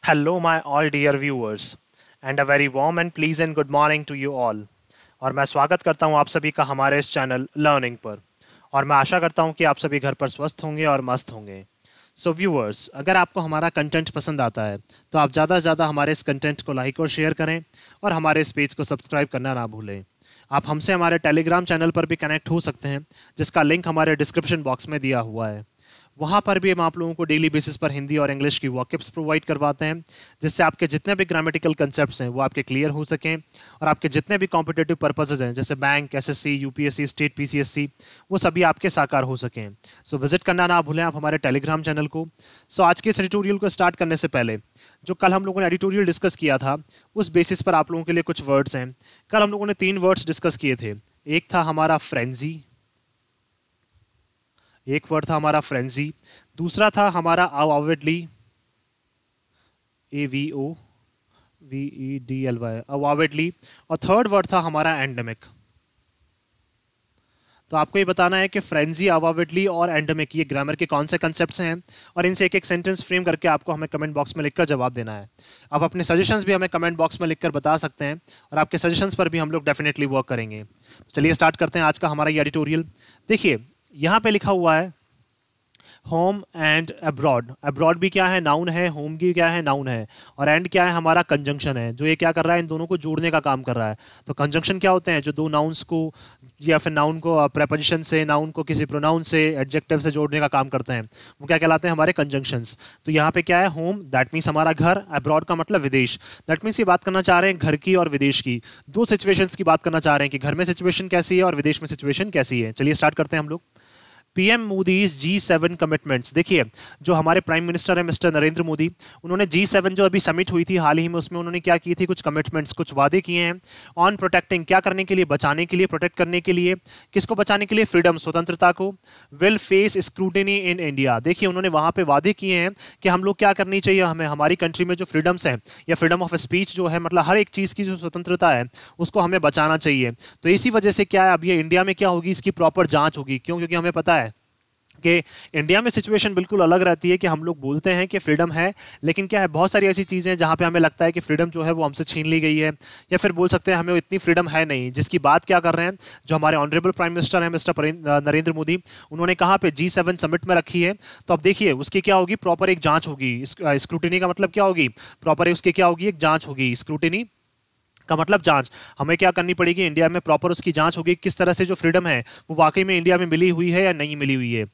Hello, my all dear viewers, and a very warm and pleasant good morning to you all. और मैं स्वागत करता हूं आप सभी का हमारे इस चैनल लर्निंग पर। और मैं आशा करता हूं कि आप सभी घर पर स्वस्थ होंगे और मस्त होंगे। सो व्यूअर्स, अगर आपको हमारा कंटेंट पसंद आता है तो आप ज़्यादा से ज़्यादा हमारे इस कंटेंट को लाइक और शेयर करें और हमारे इस पेज को सब्सक्राइब करना ना भूलें। आप हमसे हमारे टेलीग्राम चैनल पर भी कनेक्ट हो सकते हैं, जिसका लिंक हमारे डिस्क्रिप्शन बॉक्स में दिया हुआ है। वहाँ पर भी हम आप लोगों को डेली बेसिस पर हिंदी और इंग्लिश की वॉकअप्स प्रोवाइड करवाते हैं, जिससे आपके जितने भी ग्रामेटिकल कंसेप्ट्स हैं वो आपके क्लियर हो सकें और आपके जितने भी कॉम्पिटेटिव पर्पसेस हैं जैसे bank, SSC, UPSC, state PCSC, वो सभी आपके साकार हो सकें। सो विजिट करना ना भूलें आप हमारे टेलीग्राम चैनल को। सो आज के इस एडिटोरियल को स्टार्ट करने से पहले जो कल हम लोगों ने एडिटोरियल डिस्कस किया था, उस बेसिस पर आप लोगों के लिए कुछ वर्ड्स हैं। कल हम लोगों ने 3 वर्ड्स डिस्कस किए थे। एक था हमारा फ्रेंजी, एक वर्ड था हमारा फ्रेंजी, दूसरा था हमारा अवॉइडली, AVOVEDLY, अवॉइडली, और थर्ड वर्ड था हमारा एंडेमिक। तो आपको ये बताना है कि फ्रेंजी, अवॉइडली और एंडेमिक ये ग्रामर के कौन से कंसेप्ट्स हैं, और इनसे एक एक सेंटेंस फ्रेम करके आपको हमें कमेंट बॉक्स में लिखकर जवाब देना है। आप अपने सजेशंस भी हमें कमेंट बॉक्स में लिखकर बता सकते हैं, और आपके सजेशंस पर भी हम लोग डेफिनेटली वर्क करेंगे। तो चलिए स्टार्ट करते हैं आज का हमारा ये एडिटोरियल। देखिए यहाँ पे लिखा हुआ है होम एंड अब्रॉड। अब्रॉड भी क्या है, नाउन है, होम भी क्या है, नाउन है, और एंड क्या है, हमारा कंजंक्शन है, जो ये क्या कर रहा है, इन दोनों को जोड़ने का काम कर रहा है। तो कंजंक्शन क्या होते हैं, जो दो नाउन्स को या फिर नाउन को प्रेपोजिशन से, नाउन को किसी प्रोनाउन से, एडजेक्टिव से जोड़ने का काम करते हैं, वो क्या कहलाते हैं, हमारे कंजंक्शंस। तो यहाँ पे क्या है, होम दैट मीन्स हमारा घर, अब्रॉड का मतलब विदेश। दैट मीन्स ये बात करना चाह रहे हैं घर की और विदेश की, दो सिचुएशंस की बात करना चाह रहे हैं कि घर में सिचुएशन कैसी है और विदेश में सिचुएशन कैसी है। चलिए स्टार्ट करते हैं हम लोग। PM Modi's G7 commitments. देखिए जो हमारे प्राइम मिनिस्टर हैं मिस्टर नरेंद्र मोदी, उन्होंने G7 जो अभी समिट हुई थी हाल ही में, उसमें उन्होंने क्या की थी, कुछ कमिटमेंट्स, कुछ वादे किए हैं। ऑन प्रोटेक्टिंग, क्या करने के लिए, बचाने के लिए, प्रोटेक्ट करने के लिए। किसको बचाने के लिए, फ्रीडम, स्वतंत्रता को। Will face scrutiny in India. देखिए उन्होंने वहां पे वादे किए हैं कि हम लोग क्या करनी चाहिए, हमें हमारी कंट्री में जो फ्रीडम्स हैं या फ्रीडम ऑफ स्पीच जो है, मतलब हर एक चीज़ की जो स्वतंत्रता है उसको हमें बचाना चाहिए। तो इसी वजह से क्या है, अब ये इंडिया में क्या होगी, इसकी प्रॉपर जांच होगी। क्यों? क्योंकि हमें पता है कि इंडिया में सिचुएशन बिल्कुल अलग रहती है कि हम लोग बोलते हैं कि फ्रीडम है, लेकिन क्या है, बहुत सारी ऐसी चीज़ें हैं जहाँ पे हमें लगता है कि फ्रीडम जो है वो हमसे छीन ली गई है, या फिर बोल सकते हैं हमें इतनी फ्रीडम है नहीं, जिसकी बात क्या कर रहे हैं, जो हमारे ऑनरेबल प्राइम मिनिस्टर हैं मिस्टर नरेंद्र मोदी, उन्होंने कहाँ पे G7 समिट में रखी है। तो अब देखिए उसकी क्या होगी, प्रॉपर एक जाँच होगी। स्क्रूटिनी का मतलब क्या होगी, प्रॉपर उसकी क्या होगी, एक जाँच होगी। स्क्रूटिनी का मतलब जांच। हमें क्या करनी पड़ेगी, इंडिया में प्रॉपर उसकी जांच होगी, किस तरह से जो फ्रीडम है वो वाकई में इंडिया में मिली हुई है या नहीं मिली हुई है।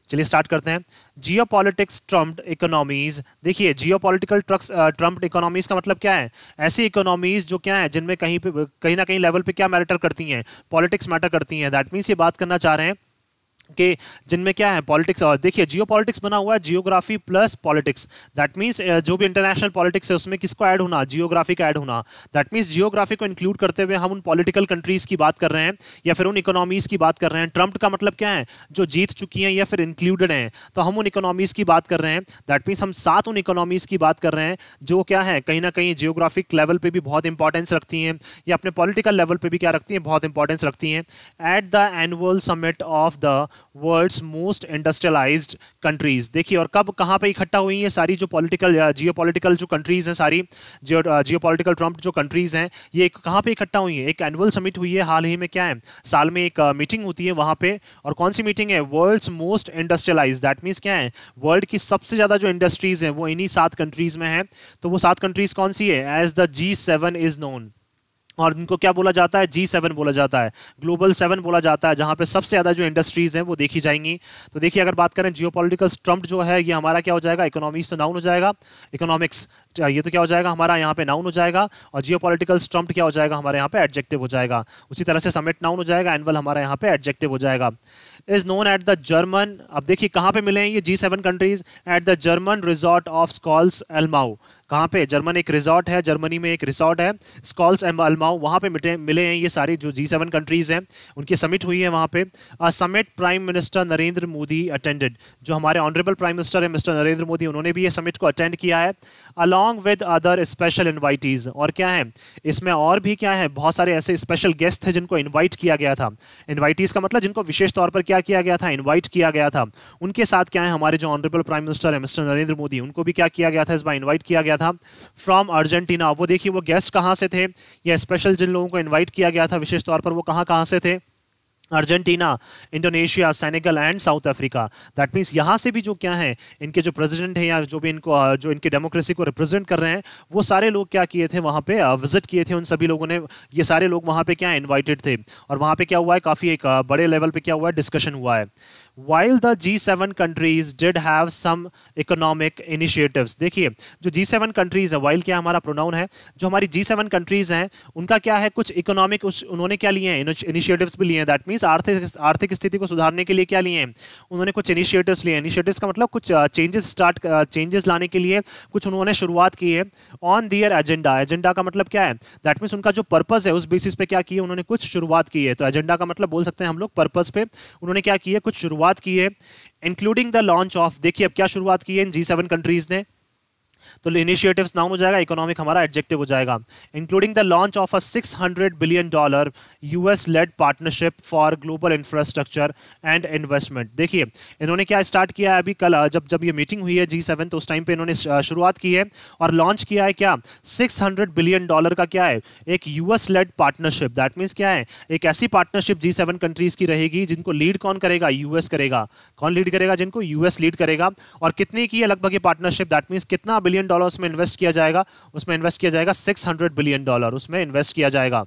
चलिए स्टार्ट करते हैं। Geopolitics trumped economies. देखिए जियोपॉलिटिकल ट्रम्प्ड इकोनॉमीज का मतलब क्या है, ऐसी इकोनॉमीज जो क्या है, जिनमें कहीं ना कहीं लेवल पे क्या मैटर करती हैं, पॉलिटिक्स मैटर करती हैं। दैट मीन्स ये बात करना चाह रहे हैं कि जिनमें क्या है, पॉलिटिक्स। और देखिए जियो पॉलिटिक्स बना हुआ है geography plus politics. That means जो भी इंटरनेशनल पॉलिटिक्स है उसमें किसको ऐड होना, जियोग्राफी का ऐड होना। दैट मीन्स जियोग्राफी को इंक्लूड करते हुए हम उन पॉलिटिकल कंट्रीज की बात कर रहे हैं या फिर उन इकोनॉमीज की बात कर रहे हैं। ट्रम्प का मतलब क्या है, जो जीत चुकी हैं या फिर इंक्लूडेड हैं, तो हम उन इकोनॉमीज की बात कर रहे हैं। दैट मीन्स हम 7 उन इकोनॉमीज की बात कर रहे हैं जो क्या है, कहीं ना कहीं जियोग्राफिक लेवल पे भी बहुत इंपॉर्टेंस रखती हैं, या अपने पॉलिटिकल लेवल पे भी क्या रखती हैं, बहुत इंपॉर्टेंस रखती हैं। At the annual summit of the world's most industrialised countries. देखिए और कब कहाँ पे इकट्ठा हुई हैं सारी जो पॉलिटिकल जियोपॉलिटिकल जो कंट्रीज हैं, सारी जियोपॉलिटिकल ट्रम्प जो कंट्रीज हैं, ये कहाँ पे इकट्ठा हुई हैं, एक एनुअल समिट हुई है हाल ही में। क्या है, साल में एक मीटिंग होती है वहाँ पे, और कौन सी मीटिंग है, world's most industrialised. That means क्या है, वर्ल्ड की सबसे ज़्यादा जो इंडस्ट्रीज हैं वो इन्हीं 7 कंट्रीज में है। तो वो 7 कंट्रीज कौन सी है, as the G7 is known, और इनको क्या बोला जाता है, G7 बोला जाता है, ग्लोबल 7 बोला जाता है, जहां पे सबसे ज्यादा जो इंडस्ट्रीज हैं वो देखी जाएंगी। तो देखिए अगर बात करें जियोपॉलिटिकल ट्रम्प जो है, ये हमारा क्या हो जाएगा, इकोनॉमिक्स तो नाउन हो जाएगा, इकोनॉमिक्स ये तो क्या हो जाएगा, हमारा यहाँ पे नाउन हो जाएगा, और जियोपॉलिटिकल ट्रम्प क्या हो जाएगा, हमारे यहाँ पे एडजेक्टिव हो जाएगा। उसी तरह से समिट नाउन हो जाएगा, एनुअल हमारा यहाँ पे एडजेक्टिव हो जाएगा। Is known at the German. अब देखिए कहाँ पे मिले हैं ये G7 countries, at the German resort of Schloss Elmau. कहाँ पे, जर्मन एक रिजॉर्ट है, जर्मनी में एक रिसॉर्ट है, स्कॉल्स एल्माउ, वहाँ पे मिले हैं ये सारी जो G7 कंट्रीज हैं, उनकी समिट हुई है वहाँ पे। Summit prime minister Narendra Modi attended. जो हमारे ऑनरेबल प्राइम मिनिस्टर है मिस्टर नरेंद्र मोदी, उन्होंने भी ये समिट को अटेंड किया है। Along with other special invitees. और क्या है इसमें, और भी क्या है, बहुत सारे ऐसे स्पेशल गेस्ट थे जिनको इन्वाइट किया गया था। इन्वाइटीज का मतलब जिनको विशेष तौर पर क्या किया गया था, इन्वाइट किया गया था। उनके साथ क्या है, हमारे जो ऑनरेबल प्राइम मिनिस्टर है मिस्टर नरेंद्र मोदी, उनको भी क्या किया गया था, इस बार इन्वाइट किया गया था फ्रॉम अर्जेंटीना। वो देखिए वो गेस्ट कहाँ से थे, या स्पेशल जिन लोगों को इन्वाइट किया गया था विशेष तौर पर, वो कहाँ कहाँ से थे, Argentina, Indonesia, Senegal and south Africa. That means यहाँ से भी जो क्या है, इनके जो प्रेसिडेंट हैं या जो भी इनको जो इनकी डेमोक्रेसी को रिप्रेजेंट कर रहे हैं, वो सारे लोग क्या किए थे, वहाँ पे विजिट किए थे। उन सभी लोगों ने, ये सारे लोग वहाँ पे क्या इन्वाइटेड थे, और वहाँ पे क्या हुआ है, काफ़ी एक बड़े लेवल पे क्या हुआ है, डिस्कशन हुआ है। While the G7 countries did have some economic initiatives, देखिए जो G7 countries है, while क्या हमारा प्रोनाउन है, जो हमारी G7 countries हैं उनका क्या है, कुछ इकोनॉमिक उन्होंने क्या लिए हैं, इनिशिएटिव्स भी लिए हैं। दैट मीन्स आर्थिक स्थिति को सुधारने के लिए क्या लिए हैं, उन्होंने कुछ इनिशिएटिव्स लिए हैं। इनिशिएटिव्स का मतलब कुछ चेंजेस लाने के लिए कुछ उन्होंने शुरुआत की है ऑन दियर एजेंडा। एजेंडा का मतलब क्या है, दैट मीन्स उनका जो पर्पस है उस बेसिस पे क्या किए, उन्होंने कुछ शुरुआत की है। तो एजेंडा का मतलब बोल सकते हैं हम लोग पर्पस पे उन्होंने क्या किया, कुछ शुरुआत की है। इंक्लूडिंग द लॉन्च ऑफ, देखिए अब क्या शुरुआत की है इन G7 कंट्रीज ने, तो इनिशिएटिव्स नाउन हो जाएगा, इकोनॉमिक हमारा एडजेक्टिव हो जाएगा। Including the launch of a $600 billion US led partnership for global infrastructure and investment. देखिए इन्होंने क्या स्टार्ट किया है, अभी कल जब ये मीटिंग हुई है G7, तो उस टाइम पे इन्होंने शुरुआत की है और लॉन्च किया है क्या, $600 बिलियन का क्या है, एक US led partnership. That means क्या है, एक ऐसी पार्टनरशिप G7 कंट्रीज की रहेगी जिनको लीड कौन करेगा, US करेगा। कौन लीड करेगा, जिनको US लीड करेगा। और कितने की है लगभग ये पार्टनरशिप, दैट मीन्स कितना बिलियन डॉलर्स में इन्वेस्ट किया जाएगा, उसमें इन्वेस्ट किया जाएगा $600 बिलियन, उसमें इन्वेस्ट किया जाएगा।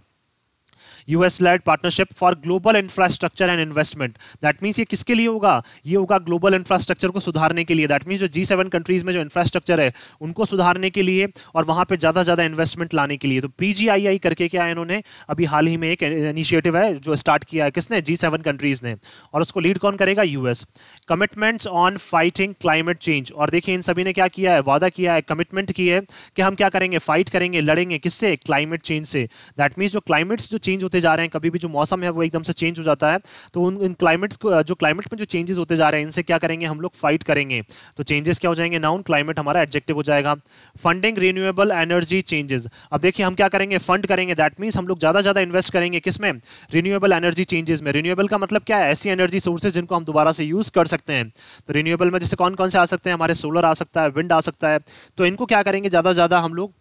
US led partnership for global infrastructure and investment। That means ये किसके लिए होगा, ये होगा ग्लोबल इंफ्रास्ट्रक्चर को सुधारने के लिए। दैट मीन्स जो G7 कंट्रीज में जो इंफ्रास्ट्रक्चर है उनको सुधारने के लिए और वहां पे ज्यादा ज्यादा इन्वेस्टमेंट लाने के लिए। तो PGII करके क्या है, इन्होंने अभी हाल ही में एक इनिशिएटिव है जो स्टार्ट किया है, किसने, G7 कंट्रीज ने, और उसको लीड कौन करेगा, US। Commitments on fighting climate change. और देखिए इन सभी ने क्या किया है, वादा किया है, कमिटमेंट की है कि हम क्या करेंगे, फाइट करेंगे, लड़ेंगे, किससे, क्लाइमेट चेंज से। दैट मीन्स जो क्लाइमेट्स जो चेंज होते जा रहे हैं, कभी भी जो मौसम है वो एकदम से चेंज हो जाता है, तो उन क्लाइमेट्स को, जो क्लाइमेट में जो चेंजेस होते जा रहे हैं, इनसे क्या करेंगे हम लोग, फाइट करेंगे। तो चेंजेस क्या हो जाएंगे, नाउन, क्लाइमेट हमारा एडजेक्टिव हो जाएगा। Funding renewable energy changes. अब देखिए हम क्या करेंगे, फंड करेंगे। दैट मीन्स हम लोग ज्यादा ज्यादा इन्वेस्ट करेंगे किसमें, रिन्यूएबल एनर्जी चेंजेस में। रिन्यूएबल का मतलब क्या है, ऐसी एनर्जी सोर्सेज जिनको हम दोबारा से यूज कर सकते हैं। तो रिन्यूएबल में जैसे कौन कौन से आ सकते हैं, हमारे सोलर आ सकता है, विंड आ सकता है। तो इनको क्या करेंगे, ज्यादा ज्यादा हम लोग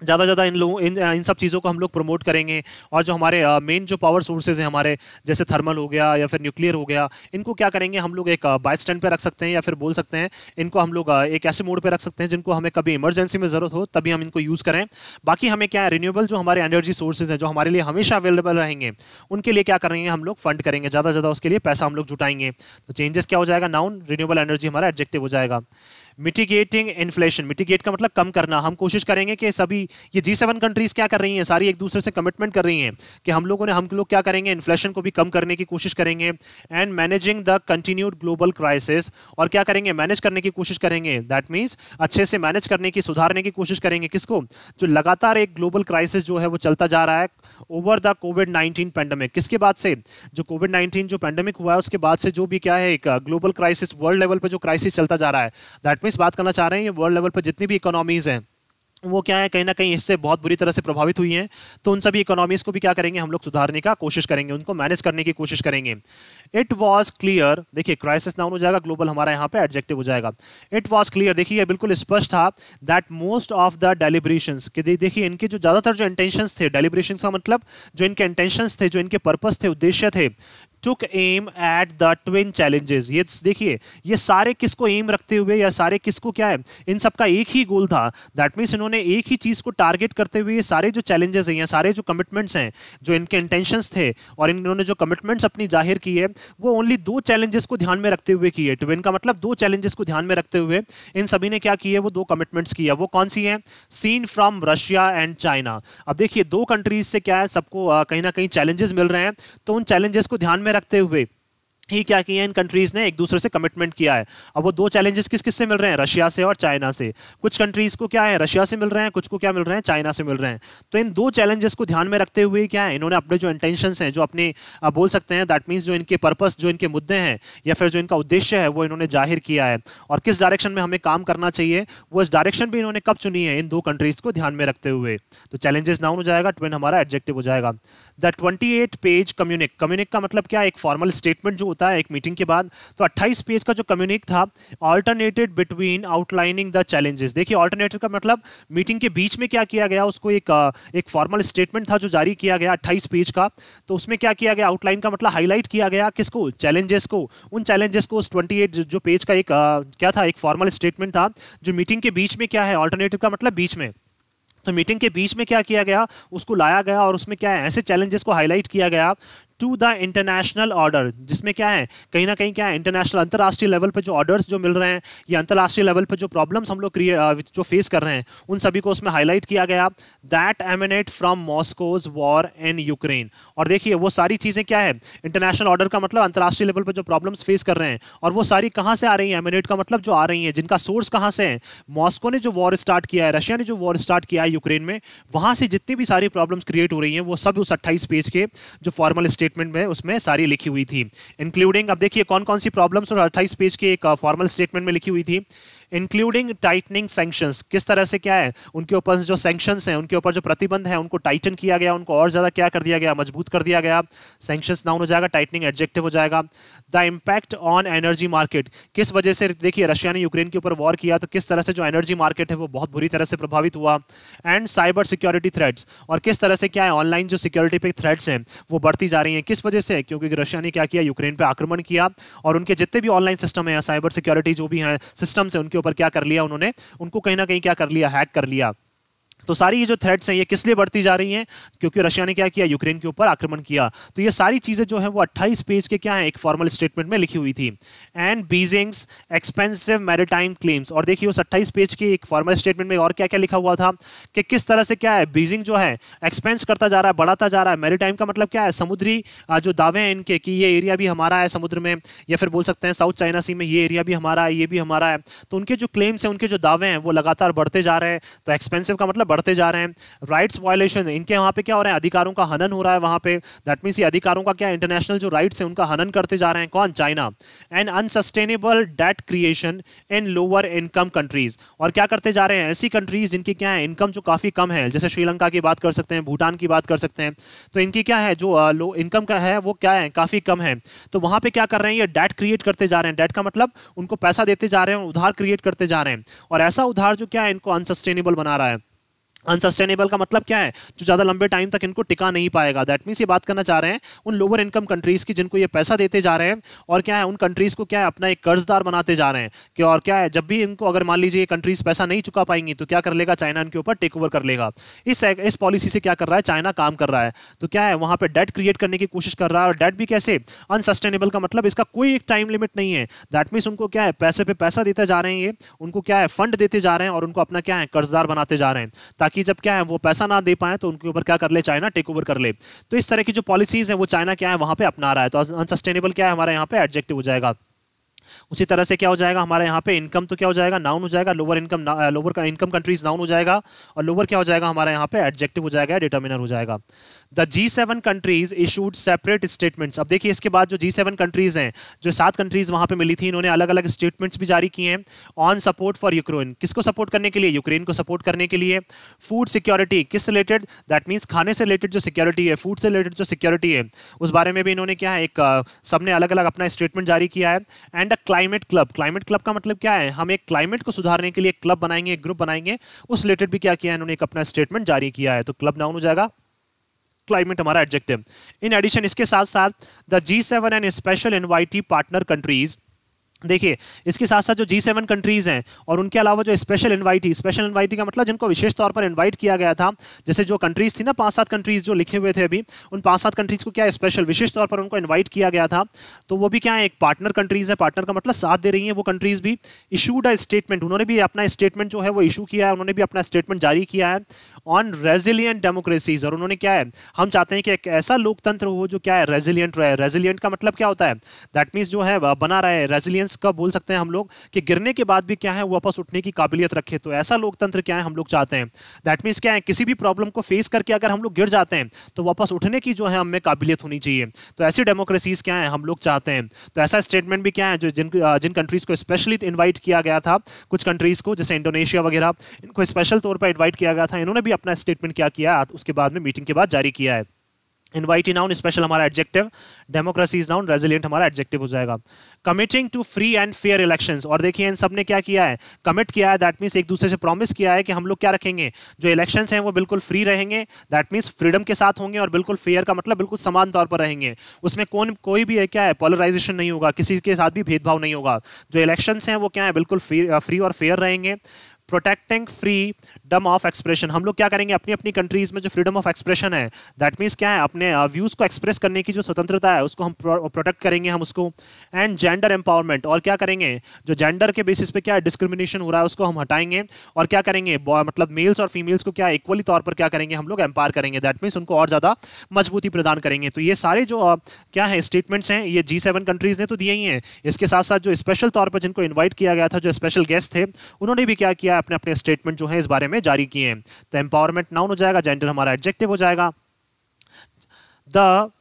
ज़्यादा इन सब चीज़ों को हम लोग प्रमोट करेंगे। और जो हमारे मेन जो पावर सोर्सेज हैं हमारे, जैसे थर्मल हो गया या फिर न्यूक्लियर हो गया, इनको क्या करेंगे हम लोग, एक बाय स्टैंड पे रख सकते हैं, या फिर बोल सकते हैं इनको हम लोग एक ऐसे मोड पे रख सकते हैं जिनको हमें कभी इमरजेंसी में ज़रूरत हो तभी हम इनको यूज़ करें। बाकी हमें क्या है, रिन्यूएबल जो हमारे एनर्जी सोर्सेज हैं जो हमारे लिए हमेशा अवेलेबल रहेंगे, उनके लिए क्या करेंगे हम लोग, फंड करेंगे, ज़्यादा ज़्यादा उसके लिए पैसा हम लोग जुटाएंगे। तो चेंजेस क्या हो जाएगा, नाउन, रिन्यूएबल एनर्जी हमारा एडजेक्टिव हो जाएगा। Mitigating inflation. मिटिगेट का मतलब कम करना। हम कोशिश करेंगे कि सभी ये G7 कंट्रीज क्या कर रही हैं, सारी एक दूसरे से कमिटमेंट कर रही हैं कि हम लोग क्या करेंगे, इन्फ्लेशन को भी कम करने की कोशिश करेंगे। And managing the continued global crisis. और क्या करेंगे, मैनेज करने की कोशिश करेंगे। दैट मीन्स अच्छे से मैनेज करने की, सुधारने की कोशिश करेंगे। किसको, जो लगातार एक ग्लोबल क्राइसिस जो है वो चलता जा रहा है ओवर द कोविड-19 पैंडेमिक। किसके बाद से, जो कोविड-19 जो पैंडेमिक हुआ है उसके बाद से जो भी क्या है, एक ग्लोबल क्राइसिस, वर्ल्ड लेवल पे जो क्राइसिस चलता जा रहा है। दैट मीन्स बात करना चाह रहे हैं ये वर्ल्ड लेवल पर जितनी भी इकोनॉमीज हैं वो क्या है, कहीं ना कहीं इससे बहुत बुरी तरह से प्रभावित हुई हैं। तो उन सभी इकोनॉमीज को भी क्या करेंगे हम लोग, सुधारने का कोशिश करेंगे, उनको मैनेज करने की कोशिश करेंगे। It was clear. देखिए क्राइसिस नाउन हो जाएगा, ग्लोबल हमारा यहाँ पे एडजेक्टिव हो जाएगा। इट वॉज क्लियर, देखिए ये बिल्कुल स्पष्ट था, that most of the deliberations, कि देखिए इनके जो ज्यादातर जो इंटेंशंस थे, डेलिब्रेशंस का मतलब जो इनके इंटेंशंस थे, जो इनके पर्पस थे, उद्देश्य थे, took aim at the twin challenges. ये देखिए ये सारे किसको एम रखते हुए, या सारे किसको क्या है, इन सबका एक ही गोल था। दैट मीन्स इन्होंने एक ही चीज को टारगेट करते हुए ये सारे जो चैलेंजेस हैं, या सारे जो कमिटमेंट्स हैं, जो इनके इंटेंशंस थे और इन्होंने जो कमिटमेंट्स अपनी जाहिर की है, वो ओनली दो चैलेंजेस को ध्यान में रखते हुए की है। ट्विन का मतलब दो चैलेंजेस को ध्यान में रखते हुए इन सभी ने क्या किया, वो दो कमिटमेंट्स किया। वो कौन सी है, seen from Russia and China. अब देखिए दो कंट्रीज से क्या है, सबको कहीं ना कहीं चैलेंजेस मिल रहे हैं, तो उन चैलेंजेस को ध्यान में रखते हुए ही क्या किया इन कंट्रीज ने, एक दूसरे से कमिटमेंट किया है। अब वो दो चैलेंजेस किस किस से मिल रहे हैं, रशिया से और चाइना से। कुछ कंट्रीज को क्या है, रशिया से मिल रहे हैं, कुछ को क्या मिल रहे हैं, चाइना से मिल रहे हैं। तो इन दो चैलेंजेस को ध्यान में रखते हुए क्या है, इन्होंने अपने जो इंटेंशंस हैं, जो अपने बोल सकते हैं दैट मीन्स जो इनके पर्पस, जो इनके मुद्दे हैं या फिर जो इनका उद्देश्य है, वो इन्होंने जाहिर किया है। और किस डायरेक्शन में हमें काम करना चाहिए, वो इस डायरेक्शन भी इन्होंने कब चुनी है, इन दो कंट्रीज को ध्यान में रखते हुए। तो चैलेंजेस नाउन हो जाएगा, ट्विन हमारा एडजेक्टिव हो जाएगा। द 28 पेज कम्युनिक, कम्युनिक का मतलब क्या है, एक फॉर्मल स्टेटमेंट जो होता है एक मीटिंग के बाद। तो 28 पेज का जो कम्युनिक था, alternated between outlining the challenges. देखिए ऑल्टरनेटेड का मतलब मीटिंग के बीच में क्या किया गया, उसको एक फॉर्मल स्टेटमेंट था जो जारी किया गया 28 पेज का। तो उसमें क्या किया गया, आउटलाइन का मतलब हाईलाइट किया गया किसको, चैलेंजेस को। उन चैलेंजेस को उस 28 जो पेज का एक क्या था, एक फॉर्मल स्टेटमेंट था जो मीटिंग के बीच में क्या है, ऑल्टरनेटिव का मतलब बीच में। तो मीटिंग के बीच में क्या किया गया, उसको लाया गया और उसमें क्या है, ऐसे चैलेंजेस को हाईलाइट किया गया टू द इंटरनेशनल ऑर्डर, जिसमें क्या है, कहीं ना कहीं क्या है, इंटरनेशनल अंतर्राष्ट्रीय लेवल पे जो ऑर्डर्स जो मिल रहे हैं या अंतर्राष्ट्रीय लेवल पे जो प्रॉब्लम्स हम लोग जो फेस कर रहे हैं, उन सभी को उसमें हाईलाइट किया गया। That emanate from Moscow's war in Ukraine. और देखिए वो सारी चीज़ें क्या है, इंटरनेशनल ऑर्डर का मतलब अंतर्राष्ट्रीय लेवल पर जो प्रॉब्लम्स फेस कर रहे हैं, और वो सारी कहाँ से आ रही हैं, एमिनेट का मतलब जो आ रही हैं, जिनका सोर्स कहाँ से है, मॉस्को ने जो वॉर स्टार्ट किया है, रशिया ने जो वॉर स्टार्ट किया है यूक्रेन में, वहाँ से जितनी भी सारी प्रॉब्लम्स क्रिएट हो रही हैं, वो सब उस 28 पेज के जो फॉर्मल स्टेटमेंट में उसमें सारी लिखी हुई थी। इंक्लूडिंग, अब देखिए कौन कौन सी प्रॉब्लम्स और 28 पेज के एक फॉर्मल स्टेटमेंट में लिखी हुई थी। इंक्लूडिंग टाइटनिंग सैंक्शंस, किस तरह से क्या है, उनके ऊपर जो सैंक्शंस हैं, उनके ऊपर जो प्रतिबंध है, उनको टाइटन किया गया, उनको और ज्यादा क्या कर दिया गया, मजबूत कर दिया गया। सैंक्शंस नाउन हो जाएगा, टाइटनिंग एडजेक्टिव हो जाएगा। The impact on energy market, किस वजह से, देखिए रशिया ने यूक्रेन के ऊपर वॉर किया तो किस तरह से जो एनर्जी मार्केट है वो बहुत बुरी तरह से प्रभावित हुआ। एंड साइबर सिक्योरिटी थ्रेट्स, और किस तरह से क्या है, ऑनलाइन जो सिक्योरिटी पे थ्रेट्स हैं वो बढ़ती जा रही हैं, किस वजह से, क्योंकि रशिया ने क्या किया, यूक्रेन पे आक्रमण किया और उनके जितने भी ऑनलाइन सिस्टम है या साइबर सिक्योरिटी जो भी हैं सिस्टम्स है, उनके ऊपर क्या कर लिया उन्होंने, उनको कहीं ना कहीं क्या कर लिया, हैक कर लिया। तो सारी ये जो थ्रेट्स हैं ये किस लिए बढ़ती जा रही हैं, क्योंकि रशिया ने क्या किया, यूक्रेन के ऊपर आक्रमण किया। तो ये सारी चीजें जो है वो 28 पेज के क्या है, एक फॉर्मल स्टेटमेंट में लिखी हुई थी। And Beijing's expensive maritime claims, और देखिए उस 28 पेज के एक फॉर्मल स्टेटमेंट में और क्या क्या लिखा हुआ था कि किस तरह से क्या है, बीजिंग जो है एक्सपेंस करता जा रहा है, बढ़ाता जा रहा है। मैरिटाइम का मतलब क्या है, समुद्री जो दावे हैं इनके कि ये एरिया भी हमारा है समुद्र में, या फिर बोल सकते हैं साउथ चाइना सी में ये एरिया भी हमारा है, ये भी हमारा है। तो उनके जो क्लेम्स हैं, उनके जो दावे हैं वो लगातार बढ़ते जा रहे हैं। तो एक्सपेंसिव का मतलब बढ़ते जा रहे हैं। राइट्स वायलेशन, इनके वहां पे क्या हो रहा है, अधिकारों का हनन हो रहा है वहां पे। दैट मींस ये अधिकारों का क्या, इंटरनेशनल जो राइट्स है उनका हनन करते जा रहे हैं, कौन, China. And unsustainable debt creation in lower income countries, और क्या करते जा रहे हैं, ऐसी कंट्रीज जिनकी क्या है, इनकम जो काफी कम है, जैसे श्रीलंका की बात कर सकते हैं, भूटान की बात कर सकते हैं। तो इनकी क्या है, जो लो इनकम का है वो क्या है, काफी कम है। तो वहां पे क्या कर रहे हैं, ये डेट क्रिएट करते जा रहे हैं। डेट का मतलब उनको पैसा देते जा रहे हैं, उधार क्रिएट करते जा रहे हैं, और ऐसा उधार जो क्या है इनको अनसस्टेनेबल बना रहा है। अनसस्टेनेबल का मतलब क्या है, जो ज़्यादा लंबे टाइम तक इनको टिका नहीं पाएगा। दैट मीन्स ये बात करना चाह रहे हैं उन लोअर इनकम कंट्रीज की जिनको ये पैसा देते जा रहे हैं, और क्या है, उन कंट्रीज को क्या है, अपना एक कर्जदार बनाते जा रहे हैं कि, और क्या है, जब भी इनको अगर मान लीजिए ये कंट्रीज पैसा नहीं चुका पाएंगी तो क्या कर लेगा, चाइना इनके ऊपर टेक ओवर कर लेगा। इस पॉलिसी से क्या कर रहा है, चाइना काम कर रहा है। तो क्या है, वहां पर डेट क्रिएट करने की कोशिश कर रहा है, और डेट भी कैसे, अनसस्टेनेबल का मतलब इसका कोई एक टाइम लिमिट नहीं है। दैट मीन्स उनको क्या है, पैसे पे पैसा देते जा रहे हैं, ये उनको क्या है, फंड देते जा रहे हैं, और उनको अपना क्या है, कर्जदार बनाते जा रहे हैं, ताकि जब क्या है वो पैसा ना दे पाए तो उनके ऊपर क्या कर ले, चाइना टेक ओवर कर ले। तो इस तरह की जो पॉलिसीज है वो चाइना क्या है वहां पे अपना रहा है। तो अनसस्टेनेबल क्या है हमारे यहाँ पे एडजेक्टिव हो जाएगा। उसी तरह से क्या हो जाएगा हमारे यहाँ पे, इनकम तो क्या हो जाएगा, नाउन हो जाएगा। लोअर इनकम कंट्रीज नाउन हो जाएगा, और लोअर क्या हो जाएगा हमारे यहाँ पे, एडजेक्टिव हो जाएगा, डिटर्मिनर हो जाएगा। The G7 countries issued separate statements. अब देखिए इसके बाद जो G7 कंट्रीज हैं, जो 7 कंट्रीज वहां पे मिली थी, इन्होंने अलग अलग स्टेटमेंट्स भी जारी किए हैं ऑन सपोर्ट फॉर यूक्रेन। किसको सपोर्ट करने के लिए, यूक्रेन को सपोर्ट करने के लिए। फूड सिक्योरिटी, किस रिलेटेड, दैट मीन्स खाने से रिलेटेड जो सिक्योरिटी है, फूड से रिलेटेड जो सिक्योरिटी है, उस बारे में भी इन्होंने क्या है, एक सबने अलग अलग अपना स्टेटमेंट जारी किया है। And a climate club, climate club का मतलब क्या है, हम एक क्लाइमेट को सुधारने के लिए एक क्लब बनाएंगे, एक ग्रुप बनाएंगे, उस रिलेटेड भी क्या किया है, इन्होंने एक अपना स्टेटमेंट जारी किया है। तो क्लब नाउन हो जाएगा, क्लाइमेट हमारा एडजेक्टिव। इन एडिशन इसके साथ साथ the G7 and special invitee partner countries देखिए इसके साथ साथ जो G7 कंट्रीज हैं और उनके अलावा जो स्पेशल इनवाइटी का मतलब जिनको विशेष तौर पर इनवाइट किया गया था, जैसे जो कंट्रीज थी ना 5-7 कंट्रीज जो लिखे हुए थे अभी, उन 5-7 कंट्रीज को क्या स्पेशल विशेष तौर पर उनको इनवाइट किया गया था। तो वो भी क्या है, एक पार्टनर कंट्रीज है। पार्टनर का मतलब साथ दे रही है वो कंट्रीज भी। इशूड अ स्टेटमेंट, उन्होंने भी अपना स्टेटमेंट जो है वो इशू किया है, उन्होंने भी अपना स्टेटमेंट जारी किया है ऑन रेजिलियंट डेमोक्रेसीज। और उन्होंने क्या है, हम चाहते हैं कि एक ऐसा लोकतंत्र हो जो क्या है रेजिलियंट रहे। रेजिलियंट का मतलब क्या होता है, दैट मीन्स जो है बना रहे। रेजिलियंस का बोल सकते हैं हम लोग कि गिरने के बाद भी क्या है वो वापस उठने की काबिलियत रखे। तो ऐसा लोकतंत्र क्या है हम लोग चाहते हैं। दैट मीन्स क्या है, किसी भी प्रॉब्लम को फेस करके अगर हम लोग गिर जाते हैं तो वापस उठने की जो है हमें काबिलियत होनी चाहिए। तो ऐसी डेमोक्रेसीज क्या है हम लोग चाहते हैं। तो ऐसा स्टेटमेंट भी क्या है जो जिन कंट्रीज को स्पेशली इन्वाइट किया गया था, कुछ कंट्रीज को जैसे इंडोनेशिया वगैरह, इनको स्पेशल तौर पर इन्वाइट किया गया था, इन्होंने भी अपना स्टेटमेंट क्या किया उसके बाद में मीटिंग के बाद जारी किया है। इनवाइटी नाउन स्पेशल हमारा adjective, democracy is noun, resilient हमारा एडजेक्टिव हो जाएगा। Committing to free and fair elections, और देखिए इन सब ने क्या किया है, कमिट किया है। दैट मींस एक दूसरे से प्रॉमिस किया है कि हम लोग क्या रखेंगे, जो इलेक्शंस हैं वो बिल्कुल फ्री रहेंगे। दैट मींस फ्रीडम के साथ होंगे, और बिल्कुल फेयर का मतलब बिल्कुल समान तौर पर रहेंगे। उसमें कोई भी क्या है पोलराइजेशन नहीं होगा, किसी के साथ भी भेदभाव नहीं होगा। जो इलेक्शंस हैं वो क्या है बिल्कुल फ्री और फेयर रहेंगे। प्रोटेक्टिंग फ्रीडम ऑफ एक्सप्रेशन, हम लोग क्या करेंगे अपनी अपनी कंट्रीज में जो फ्रीडम ऑफ एक्सप्रेशन है, दैट मीन्स क्या है अपने व्यूज़ को एक्सप्रेस करने की जो स्वतंत्रता है उसको हम प्रोटेक्ट करेंगे हम उसको। एंड जेंडर एम्पावरमेंट, और क्या करेंगे जो जेंडर के बेसिस पे क्या डिस्क्रिमिनेशन हो रहा है उसको हम हटाएंगे, और क्या करेंगे मतलब मेल्स और फीमेल्स को क्या इक्वली तौर पर क्या करेंगे हम लोग एम्पावर करेंगे। दैट मीन्स उनको और ज़्यादा मजबूती प्रदान करेंगे। तो ये सारे जो क्या है स्टेटमेंट्स हैं ये G7 कंट्रीज ने तो दिए ही हैं। इसके साथ साथ जो स्पेशल तौर पर जिनको इन्वाइट किया गया था, जो स्पेशल गेस्ट थे, उन्होंने भी क्या किया अपने अपने स्टेटमेंट जो है इस बारे में जारी किए हैं। तो एम्पावरमेंट नाउन हो जाएगा, जेंडर हमारा एडजेक्टिव हो जाएगा। The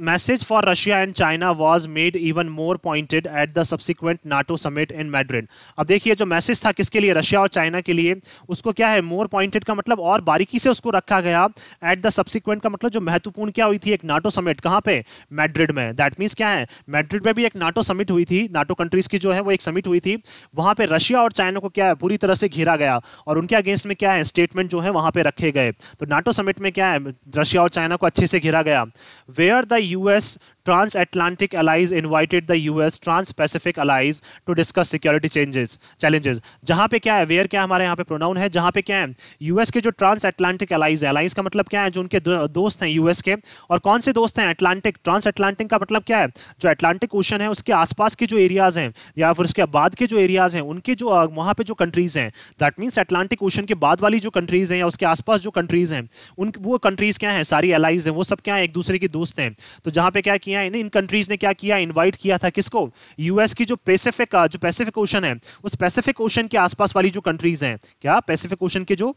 message for Russia and China was made even more pointed at the subsequent NATO summit in Madrid। अब देखिए जो मैसेज था किसके लिए, रशिया और चाइना के लिए, उसको क्या है मोर पॉइंटेड का मतलब और बारीकी से उसको रखा गया। एट द सब्सिक्वेंट का मतलब जो महत्वपूर्ण क्या हुई थी एक नाटो समिट, कहाँ पे, मैड्रिड में। दैट मीन्स क्या है मैड्रिड में भी एक नाटो समिट हुई थी, नाटो कंट्रीज की जो है वो एक समिट हुई थी। वहाँ पे रशिया और चाइना को क्या है पूरी तरह से घेरा गया, और उनके अगेंस्ट में क्या है स्टेटमेंट जो है वहाँ पे रखे गए। तो नाटो समिट में क्या है रशिया और चाइना को अच्छे से घेरा गया। Where the US transatlantic allies invited the US trans-Pacific allies to discuss security challenges। जहाँ पे क्या है वेयर क्या हमारे यहाँ पे प्रोनाउन है, जहाँ पे क्या है यूएस के जो ट्रांस अटलांटिक अलाइज है, अलाइज का मतलब क्या है जो उनके दोस्त हैं यूएस के, और कौन से दोस्त हैं अटलांटिक। ट्रांस अटलांटिक का मतलब क्या है जो अटलांटिक ओशन है उसके आसपास के जो एरियाज हैं या फिर उसके बाद के जो एरियाज हैं उनके जो वहाँ पे जो कंट्रीज हैं, दैट मीन्स अटलांटिक ओशन के बाद वाली जो कंट्रीज हैं या उसके आसपास जो कंट्रीज हैं उन वो कंट्रीज क्या है सारी अलाइज हैं, वो सब क्या है एक दूसरे के दोस्त हैं। तो जहाँ पे क्या किया है इन कंट्रीज ने क्या किया इनवाइट किया था किसको, यूएस की जो पैसिफिक ओशन है उस पैसिफिक ओशन के आसपास वाली जो कंट्रीज हैं, क्या पैसिफिक ओशन के जो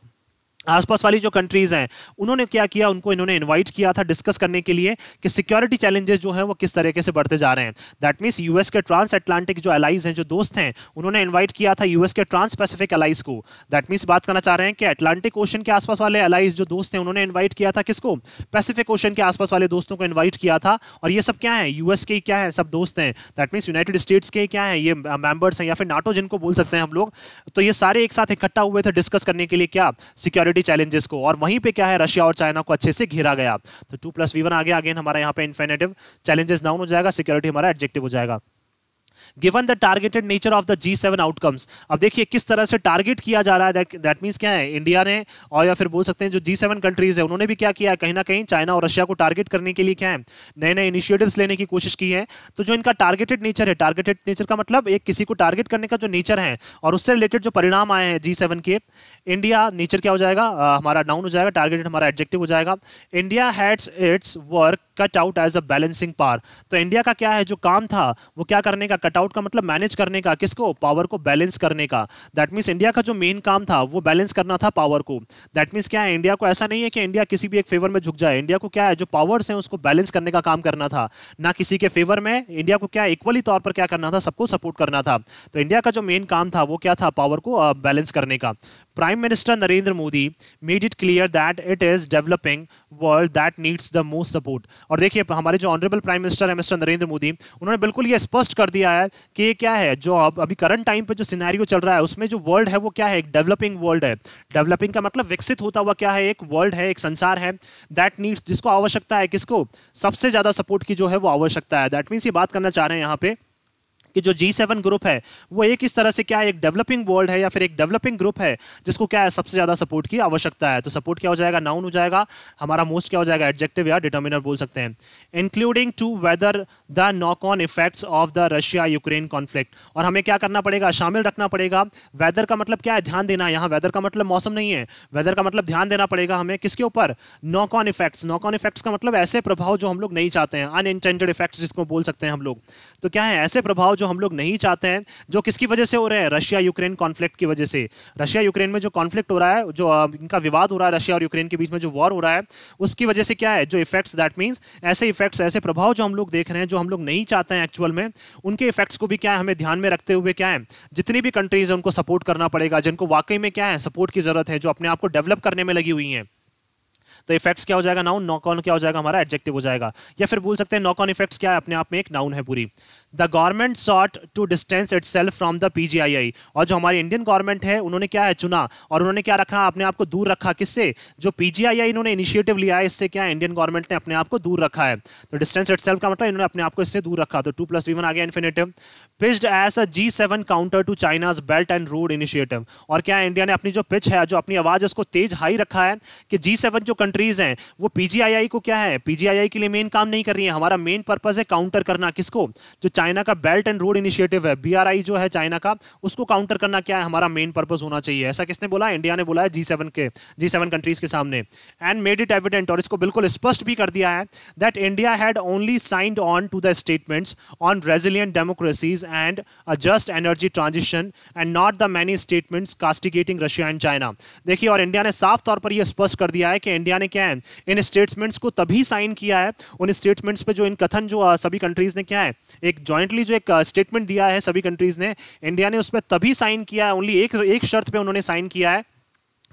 आसपास वाली जो कंट्रीज हैं उन्होंने क्या किया, उनको इन्होंने इनवाइट किया था डिस्कस करने के लिए कि सिक्योरिटी चैलेंजेस जो हैं वो किस तरीके से बढ़ते जा रहे हैं। दैट मींस यूएस के ट्रांस अटलांटिक जो अलाइज हैं जो दोस्त हैं उन्होंने इनवाइट किया था यूएस के ट्रांस पैसिफिक अलाइज को। दैट मींस बात करना चाह रहे हैं कि अटलांटिक ओशन के आसपास वाले अलाइज जो दोस्त हैं उन्होंने इन्वाइट किया था किसको, पैसिफिक ओशन के आसपास वाले दोस्तों को इन्वाइट किया था। और ये सब क्या है यूएस के क्या है सब दोस्त हैं, दैट मीन्स यूनाइटेड स्टेट्स के क्या है ये मेंबर्स हैं या फिर नाटो जिनको बोल सकते हैं हम लोग। तो ये सारे एक साथ इकट्ठा हुए थे डिस्कस करने के लिए क्या सिक्योरिटी चैलेंजेस को, और वहीं पे क्या है रशिया और चाइना को अच्छे से घेरा गया। तो 2+V1 आ गया, अगेन हमारा यहाँ पे इन्फिनिटिव, चैलेंजेस नाउन हो जाएगा, सिक्योरिटी हमारा एडजेक्टिव हो जाएगा। Given the targeted nature of the G7 outcomes, अब देखिए किस तरह से टारगेट किया जा रहा है। दैट मींस क्या है इंडिया ने और या फिर बोल सकते हैं जो G7 कंट्रीज है उन्होंने भी क्या किया है कहीं ना कहीं चाइना और रशिया को टारगेट करने के लिए क्या है नए नए इनिशिएटिव्स लेने की कोशिश की है। तो जो इनका टारगेटेड नेचर है, टारगेटेड नेचर का मतलब एक किसी को टारगेट करने का जो नेचर है और उससे रिलेटेड जो परिणाम आए हैं G7 के, इंडिया नेचर क्या हो जाएगा हमारा नाउन हो जाएगा, टारगेटेड हमारा एडजेक्टिव हो जाएगा। India heads its work cut out as a balancing power, तो इंडिया का क्या है जो काम था वो क्या करने का, कट आउट का मतलब मैनेज करने का, किसको, पावर को बैलेंस करने का। दैट मींस इंडिया का जो मेन काम था वो बैलेंस करना था पावर को। दैट मींस क्या है इंडिया को ऐसा नहीं है कि इंडिया किसी भी एक फेवर में झुक जाए, इंडिया को क्या है जो पावर्स हैं उसको बैलेंस करने का काम करना था, ना किसी के फेवर में। इंडिया को क्या इक्वली तौर पर क्या करना था, सबको सपोर्ट करना था। तो इंडिया का जो मेन काम था वो क्या था, पावर को बैलेंस करने का। Prime minister Narendra Modi made it clear that it is developing world that needs the most support. और देखिए हमारे जो ऑनरेबल प्राइम मिनिस्टर है मिस्टर नरेंद्र मोदी, उन्होंने बिल्कुल ये स्पष्ट कर दिया है कि ये क्या है जो अभी करंट टाइम पे जो सिनेरियो चल रहा है उसमें जो वर्ल्ड है वो क्या है एक डेवलपिंग वर्ल्ड है। डेवलपिंग का मतलब विकसित होता हुआ क्या है एक वर्ल्ड है, एक संसार है, दैट नीड्स जिसको आवश्यकता है किसको, सबसे ज्यादा सपोर्ट की जो है वो आवश्यकता है। दैट मीन्स ये बात करना चाह रहे हैं यहाँ पे कि जो G7 ग्रुप है वो एक इस तरह से क्या है, एक डेवलपिंग वर्ल्ड है या फिर एक डेवलपिंग ग्रुप है जिसको क्या है, सबसे ज्यादा सपोर्ट की आवश्यकता है। तो सपोर्ट क्या हो जाएगा, नाउन हो जाएगा, हमारा मोस्ट क्या हो जाएगा, एडजेक्टिव या डिटर्मिनर बोल सकते हैं। Including to weather the knock on effects of the Russia Ukraine conflict, और हमें क्या करना पड़ेगा, शामिल रखना पड़ेगा। वेदर का मतलब क्या है, ध्यान देना है। यहाँ वेदर का मतलब मौसम नहीं है, वेदर का मतलब ध्यान देना पड़ेगा हमें किसके ऊपर, knock on effects. Knock on effects का मतलब ऐसे प्रभाव जो हम लोग नहीं चाहते हैं, अनइंटेंडेड इफेक्ट्स जिसको बोल सकते हैं हम लोग। तो क्या है, ऐसे प्रभाव जो हम लोग नहीं चाहते हैं, जो किसकी वजह से हो रहे हैं, रशिया यूक्रेन कॉन्फ्लिक्ट की वजह से। रशिया यूक्रेन में जो कॉन्फ्लिक्ट हो रहा है, जो इनका विवाद हो रहा है, रशिया और यूक्रेन के बीच में जो वॉर हो रहा है, उसकी वजह से क्या है, जो इफेक्ट्स, दैट मींस ऐसे इफेक्ट्स, ऐसे प्रभाव जो हम लोग देख रहे हैं, जो हम लोग नहीं चाहते हैं एक्चुअल में, उनके इफेक्ट्स को भी क्या है, हमें ध्यान में रखते हुए क्या है, जितनी भी कंट्रीज है उनको सपोर्ट करना पड़ेगा, जिनको वाकई में क्या है, सपोर्ट की जरूरत है, जो अपने आप को डेवलप करने में लगी हुई हैं। तो इफेक्ट्स क्या हो जाएगा, नाउन, नॉक ऑन क्या हो जाएगा, हमारा एडजेक्टिव हो जाएगा। या फिर बोल सकते हैं नॉक ऑन इफेक्ट्स क्या है, अपने आप में एक नाउन है पूरी। The government sought to distance itself from the PGII, और जो हमारी इंडियन गवर्नमेंट है उन्होंने क्या है, चुना और उन्होंने क्या रखा, अपने आप को दूर रखा, किससे, जो पीजीआईआई इन्होंने इनिशिएटिव लिया है, इससे क्या है, इंडियन गवर्नमेंट ने अपने आप को दूर रखा है। तो डिस्टेंस इटसेल्फ का मतलब इन्होंने अपने आप को इससे दूर रखा, तो 2+V1 आ गया infinitive. Pitched as a G7 counter to China's belt and road initiative, और क्या है, इंडिया ने अपनी जो पिच है, जो अपनी आवाज उसको तेज हाई रखा है कि G7 जो कंट्रीज हैं वो पीजीआईआई को क्या है, पीजीआईआई के लिए मेन काम नहीं कर रही है, हमारा मेन पर्पस है काउंटर करना, किसको, जो चाइना का बेल्ट एंड रोड इनिशिएटिव है, BRI जो है चाइना का, उसको काउंटर करना क्या है, हमारा मेन पर्पस होना चाहिए। ऐसा किसने बोला, इंडिया ने बोला है G7 कंट्रीज के सामने। एंड मेड इट एविडेंट, और इसको बिल्कुल स्पष्ट भी कर दिया है, that India had only signed on to the statements on resilient democracies and a just energy transition and not the many statements castigating Russia and China. देखिए, और इंडिया ने साफ तौर पर यह स्पष्ट कर दिया है कि इंडिया ने क्या है, इन स्टेटमेंट्स को तभी साइन किया है, उन स्टेटमेंट्स पे जो इन कथन जो सभी कंट्रीज ने क्या है, एक जॉइंटली जो एक स्टेटमेंट दिया है सभी कंट्रीज ने, इंडिया ने उस पर तभी साइन किया है, ओनली एक शर्त पे उन्होंने साइन किया है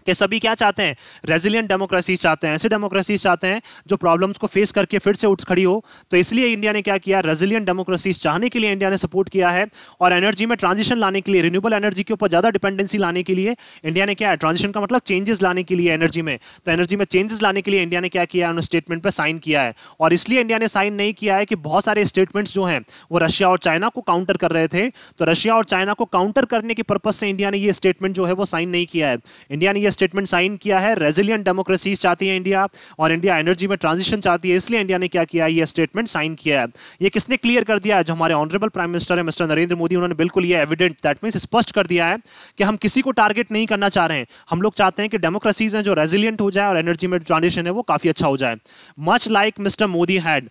कि सभी क्या चाहते हैं, रेजिलिएंट डेमोक्रेसी चाहते हैं, ऐसे डेमोक्रेसी चाहते हैं जो प्रॉब्लम्स को फेस करके फिर से उठ खड़ी हो। तो इसलिए इंडिया ने क्या किया, रेजिलिएंट डेमोक्रेसी चाहने के लिए इंडिया ने सपोर्ट किया है, और एनर्जी में ट्रांजिशन लाने के लिए, रिन्यूएबल एनर्जी के ऊपर ज्यादा डिपेंडेंसी लाने के लिए इंडिया ने क्या है, ट्रांजिशन का मतलब चेंजेस लाने के लिए एनर्जी में, तो एनर्जी में चेंजेस लाने के लिए इंडिया ने क्या किया, उन स्टेटमेंट पर साइन किया है। और इसलिए इंडिया ने साइन नहीं किया है कि बहुत सारे स्टेटमेंट्स जो हैं वो रशिया और चाइना को काउंटर कर रहे थे, तो रशिया और चाइना को काउंटर करने के पर्पज से इंडिया ने ये स्टेटमेंट जो है वो साइन नहीं किया है। इंडिया ने ये स्टेटमेंट साइन किया है, रेजिलिएंट डेमोक्रेसीज चाहती है इंडिया, और इंडिया एनर्जी में ट्रांजिशन चाहती है, इसलिए इंडिया ने क्या किया, ये स्टेटमेंट साइन किया है। ये किसने क्लियर कर दिया है, जो हमारे ऑनरेबल प्राइम मिनिस्टर है मिस्टर नरेंद्र मोदी, उन्होंने बिल्कुल ये एविडेंट, दैट मींस स्पष्ट कर दिया है कि हम किसी को टारगेट नहीं करना चाह रहे हैं, हम लोग चाहते हैं कि डेमोक्रेसीज हैं जो रेजिलिएंट हो जाए और एनर्जी में ट्रांजिशन है वो काफी अच्छा हो जाए। Much like mister Modi had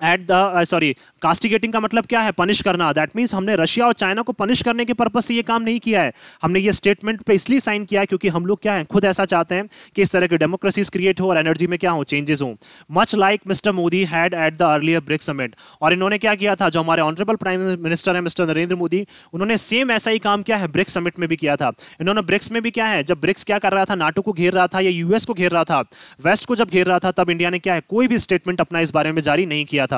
at the castigating का मतलब क्या है, पनिश करना, दैट मींस हमने रशिया और चाइना को पनिश करने के पर्पस से ये काम नहीं किया है, हमने ये स्टेटमेंट पे इसलिए साइन किया है क्योंकि हम लोग क्या है, खुद ऐसा चाहते हैं कि इस तरह की डेमोक्रेसीज क्रिएट हो और एनर्जी में क्या हो, चेंजेस हो। Much like mister Modi had at the earlier BRICS summit, और इन्होंने क्या किया था, जो हमारे ऑनरेबल प्राइम मिनिस्टर है मिस्टर नरेंद्र मोदी, उन्होंने सेम ऐसा ही काम किया है ब्रिक्स समिट में भी किया था। इन्होंने ब्रिक्स में भी क्या है, जब ब्रिक्स क्या कर रहा था, नाटो को घेर रहा था या यूएस को घेर रहा था, वेस्ट को जब घेर रहा था, तब इंडिया ने क्या है, कोई भी स्टेटमेंट अपना इस बारे में जारी नहीं किया था।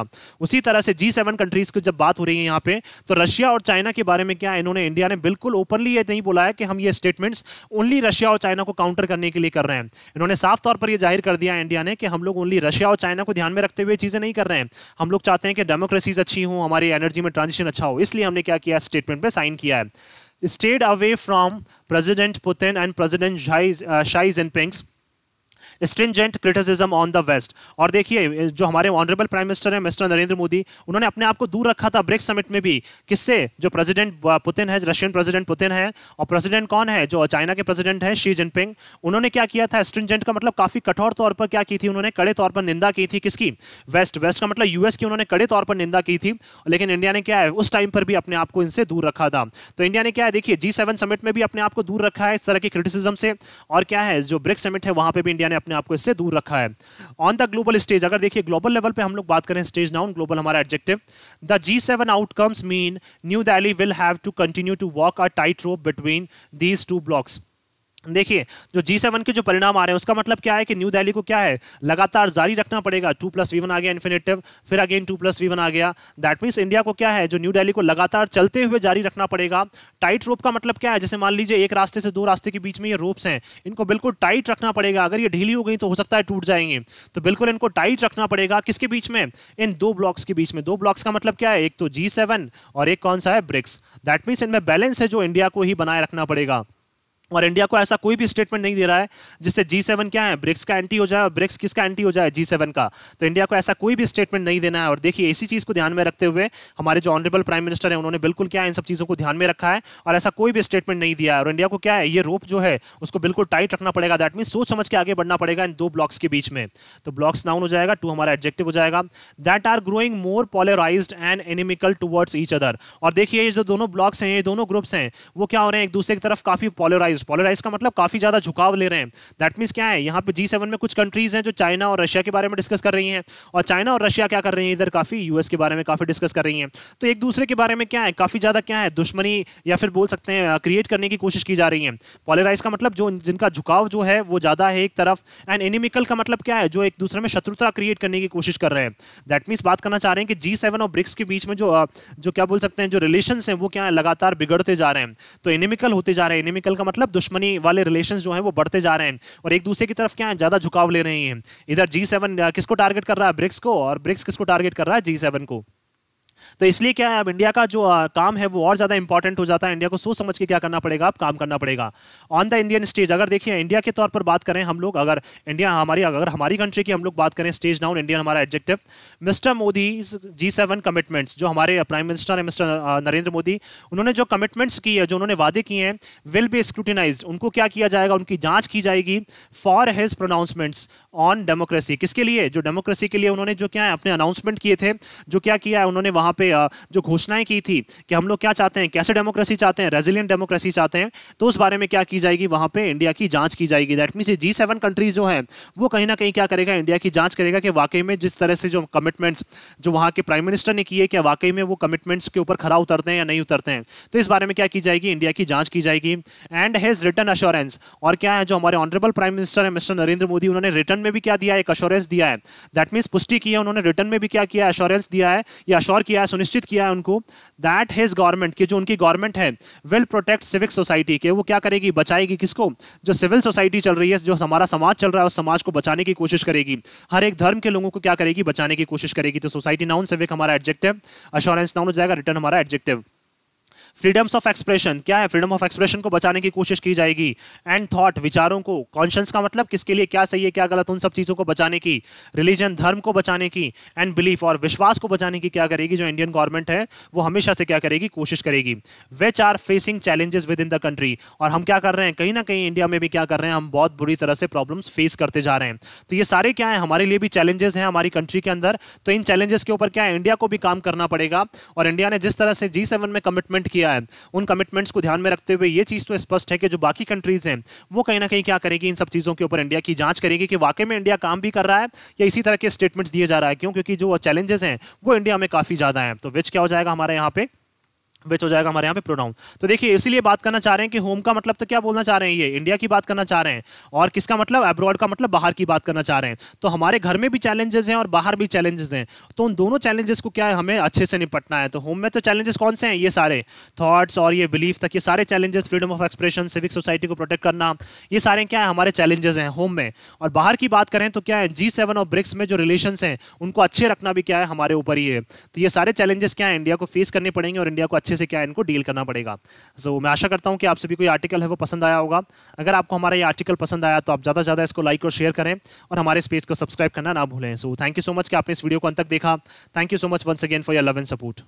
उसी तरह से G7 कंट्रीज की जब बात हो रही है यहाँ पे, तो रशिया और चाइना के बारे में क्या इन्होंने, इंडिया ने बिल्कुल ओपनली ये नहीं बोला है कि हम ये स्टेटमेंट्स ओनली रशिया और चाइना को काउंटर करने के लिए कर रहे हैं। इन्होंने साफ तौर पर ये जाहिर कर दिया है इंडिया ने कि हम लोग ओनली रशिया और चाइना को ध्यान में रखते हुए चीजें नहीं कर रहे हैं, हम लोग चाहते हैं कि डेमोक्रेसीज अच्छी हो, हमारी एनर्जी में ट्रांजिशन अच्छा हो, इसलिए हमने क्या किया, स्टेटमेंट पे साइन किया है। Stayed away from President Putin and President Xi Jinping stringent criticism on the West, और देखिए जो हमारे ऑनरेबल प्राइम मिनिस्टर है मिस्टर नरेंद्र मोदी, उन्होंने अपने आप को दूर रखा था ब्रिक्स समिट में भी, किससे, जो प्रेसिडेंट पुतिन है, रशियन प्रेसिडेंट पुतिन है, और प्रेसिडेंट कौन है, जो चाइना के प्रेसिडेंट है शी जिनपिंग, उन्होंने क्या किया था, स्ट्रिंजेंट का मतलब काफी कठोर तौर पर क्या की थी, उन्होंने कड़े तौर पर निंदा की थी, किसकी, वेस्ट का मतलब यूएस की, उन्होंने कड़े तौर पर निंदा की थी, लेकिन इंडिया ने क्या है उस टाइम पर भी अपने आप को इनसे दूर रखा था। तो इंडिया ने क्या है, देखिए G7 समिट में भी अपने आप को दूर रखा है इस तरह की क्रिटिसिज्म से, और क्या है, जो ब्रिक्स समिट है वहां पे भी इंडिया ने अपने आप को इससे दूर रखा है। ऑन द ग्लोबल स्टेज, अगर देखिए ग्लोबल लेवल पे हम लोग बात करें, स्टेज नाउन, ग्लोबल हमारा adjective, the G7 outcomes mean New Delhi will have to continue to walk a tight rope between these two blocks. देखिए जो G7 के जो परिणाम आ रहे हैं उसका मतलब क्या है कि न्यू दिल्ली को क्या है लगातार जारी रखना पड़ेगा। 2+V1 आ गया इन्फिनेटिव, फिर अगेन 2+V1 आ गया। दैट मीन्स इंडिया को क्या है जो न्यू दिल्ली को लगातार चलते हुए जारी रखना पड़ेगा। टाइट रोप का मतलब क्या है, जैसे मान लीजिए एक रास्ते से दो रास्ते के बीच में ये रोप्स हैं, इनको बिल्कुल टाइट रखना पड़ेगा। अगर ये ढीली हो गई तो हो सकता है टूट जाएंगे, तो बिल्कुल इनको टाइट रखना पड़ेगा। किसके बीच में? इन दो ब्लॉक्स के बीच में। दो ब्लॉक्स का मतलब क्या है, एक तो G7 और एक कौन सा है, ब्रिक्स। दैट मीन्स इनमें बैलेंस है जो इंडिया को ही बनाए रखना पड़ेगा। और इंडिया को ऐसा कोई भी स्टेटमेंट नहीं दे रहा है जिससे G7 क्या है, ब्रिक्स का एंटी हो जाए और ब्रिक्स किसका एंटी हो जाए, G7 का। तो इंडिया को ऐसा कोई भी स्टेटमेंट नहीं देना है। और देखिए इसी चीज को ध्यान में रखते हुए हमारे जो ऑनरेबल प्राइम मिनिस्टर है उन्होंने बिल्कुल क्या है इन सब चीजों को ध्यान में रखा है और ऐसा कोई भी स्टेटमेंट नहीं दिया है। और इंडिया को क्या है, ये रोप जो है उसको बिल्कुल टाइट रखना पड़ेगा। दैट मीन सोच समझ के आगे बढ़ना पड़ेगा इन दो ब्लॉक्स के बीच में। तो ब्लॉक्स नाउन हो जाएगा, टू हमारा एडजेक्टिव हो जाएगा। That are growing more polarised and inimical towards each other. और देखिए ये जो दोनों ब्लॉक्स हैं, ये दोनों ग्रुप्स हैं, वो क्या हो रहे हैं, एक दूसरे की तरफ काफी पोलराइज्ड। पोलराइज का मतलब काफी ज्यादा झुकाव ले रहे हैं। दैट मींस क्या है, यहाँ पे G7 में कुछ कंट्रीज हैं जो चाइना और रशिया के बारे में डिस्कस कर रही हैं, और चाइना और रशिया क्या कर रही हैं, इधर काफी यूएस के बारे में काफी डिस्कस कर रही हैं। तो एक दूसरे के बारे में क्या है, काफी ज्यादा क्या है, दुश्मनी या फिर बोल सकते हैं क्रिएट करने की कोशिश की जा रही है। पोलराइज का मतलब जो जिनका झुकाव जो है वो ज्यादा है एक तरफ, एंड एनिमिकल का मतलब क्या है, जो एक दूसरे में शत्रुता क्रिएट करने की कोशिश कर रहे हैं। दैट मींस बात करना चाह रहे हैं कि G7 और ब्रिक्स के बीच में जो क्या बोल सकते हैं, जो रिलेशंस हैं वो क्या है, लगातार बिगड़ते जा रहे हैं। तो एनिमिकल होते जा रहे हैं। एनिमिकल का मतलब दुश्मनी वाले रिलेशंस जो हैं वो बढ़ते जा रहे हैं और एक दूसरे की तरफ क्या है, ज्यादा झुकाव ले रहे हैं। इधर G7 किसको टारगेट कर रहा है, ब्रिक्स को, और ब्रिक्स किसको टारगेट कर रहा है, G7 को। तो इसलिए क्या है, अब इंडिया का जो काम है वो और ज्यादा इंपॉर्टेंट हो जाता है। इंडिया को सोच समझ के क्या करना पड़ेगा, अब काम करना पड़ेगा ऑन द इंडियन स्टेज। अगर देखिए इंडिया के तौर पर बात करें हम लोग, अगर हमारी कंट्री की हम लोग बात करें, स्टेज नाउन इंडियन हमारा adjective. Mister Modi G7 commitments, जो हमारे प्राइम मिनिस्टर है मिस्टर नरेंद्र मोदी, उन्होंने जो कमिटमेंट्स की है, जो उन्होंने वादे किए हैं, विल बी स्क्रूटिनाइज्ड, उनको क्या किया जाएगा, उनकी जांच की जाएगी। For his pronouncements on democracy, किसके लिए, जो डेमोक्रेसी के लिए उन्होंने जो क्या है अपने अनाउंसमेंट किए थे, जो क्या किया है उन्होंने वहां पे जो घोषणाएं की थी कि हम लोग क्या चाहते हैं, कैसे डेमोक्रेसी चाहते हैं, रेजिलिएंट डेमोक्रेसी चाहते हैं, तो उस बारे में क्या की जाएगी, वहां पे इंडिया की जांच की जाएगी। दैट मींस G7 कंट्रीज जो है वो कहीं ना कहीं क्या करेगा, इंडिया की जांच करेगा कि वाकई में जिस तरह से जो कमिटमेंट्स जो वहां के प्राइम मिनिस्टर ने किए, क्या वाकई में वो कमिटमेंट्स के ऊपर खरा उतरते हैं या नहीं उतरते हैं। तो इस बारे में क्या की जाएगी, इंडिया की जांच की जाएगी। एंड हिज रिटर्न अश्योरेंस, और क्या है, जो हमारे ऑनरेबल प्राइम मिनिस्टर है मिस्टर नरेंद्र मोदी, उन्होंने रिटर्न में भी क्या दिया है, एक अश्योरेंस दिया है। दैट मींस पुष्टि की है उन्होंने, रिटर्न में भी क्या किया, अश्योरेंस दिया है या अश्योर किया है, सुनिश्चित किया है उनको, दैट हिज गवर्नमेंट, की जो उनकी गवर्नमेंट है, विल प्रोटेक्ट सिविक सोसाइटी, के वो क्या करेगी, बचाएगी किसको, जो सिविल सोसाइटी चल रही है, जो हमारा समाज चल रहा है, उस समाज को बचाने की कोशिश करेगी। हर एक धर्म के लोगों को क्या करेगी, बचाने की कोशिश करेगी। तो सोसाइटी नाउन, सिविक हमारा एडजेक्टिव, अश्योरेंस नाउन हो जाएगा, रिटर्न हमारा एडजेक्टिव। फ्रीडम्स ऑफ एक्सप्रेशन, क्या है, फ्रीडम ऑफ एक्सप्रेशन को बचाने की कोशिश की जाएगी। एंड थॉट, विचारों को, कॉन्शियस का मतलब किसके लिए क्या सही है क्या गलत, उन सब चीजों को बचाने की। रिलीजन, धर्म को बचाने की। एंड बिलीफ, और विश्वास को बचाने की क्या करेगी जो इंडियन गवर्नमेंट है वो हमेशा से क्या करेगी, कोशिश करेगी। Which are facing challenges within the country, और हम क्या कर रहे हैं, कहीं ना कहीं इंडिया में भी क्या कर रहे हैं, हम बहुत बुरी तरह से प्रॉब्लम्स फेस करते जा रहे हैं। तो ये सारे क्या है, हमारे लिए भी चैलेंजेस हैं हमारी कंट्री के अंदर। तो इन चैलेंजेस के ऊपर क्या है, इंडिया को भी काम करना पड़ेगा। और इंडिया ने जिस तरह से G7 में कमिटमेंट किया है, उन कमिटमेंट्स को ध्यान में रखते हुए ये चीज तो स्पष्ट है कि जो बाकी कंट्रीज हैं वो कहीं ना कहीं क्या करेगी, इन सब चीजों के ऊपर इंडिया की जांच करेगी कि वाकई में इंडिया काम भी कर रहा है या इसी तरह के स्टेटमेंट्स दिए जा रहा है। क्यों, क्योंकि जो चैलेंजेस हैं वो इंडिया में काफी ज्यादा हैं। तो विच क्या हो जाएगा हमारे यहाँ पे, विच हो जाएगा हमारे यहाँ पे प्रोनाउन। तो देखिए इसीलिए बात करना चाह रहे हैं कि होम का मतलब तो क्या बोलना चाह रहे हैं, ये इंडिया की बात करना चाह रहे हैं, और किसका मतलब, अब्रॉड का मतलब बाहर की बात करना चाह रहे हैं। तो हमारे घर में भी चैलेंजेस हैं और बाहर भी चैलेंजेस हैं, तो उन दोनों चैलेंजेस को क्या है, हमें अच्छे से निपटना है। तो होम में तो चैलेंजेस कौन से हैं, ये सारे थॉट्स और ये बिलीफ तक, ये सारे challenges, freedom of expression, civic society को प्रोटेक्ट करना, ये सारे क्या है हमारे चैलेंजेस हैं होम में। और बाहर की बात करें तो क्या है, G7 और ब्रिक्स में जो रिलेशंस हैं उनको अच्छे रखना भी क्या है, हमारे ऊपर ही है। तो ये सारे चैलेंजेस क्या है, इंडिया को फेस करने पड़ेंगे और इंडिया को अच्छे से क्या है, इनको डील करना पड़ेगा। सो मैं आशा करता हूं कि आप सभी को ये आर्टिकल है वो पसंद आया होगा। अगर आपको हमारा ये आर्टिकल पसंद आया तो आप ज़्यादा से ज़्यादा इसको लाइक और शेयर करें और हमारे इस पेज को सब्सक्राइब करना ना भूलें। So thank you so much कि आपने इस वीडियो को अंत तक देखा। Thank you so much once again for your love and support.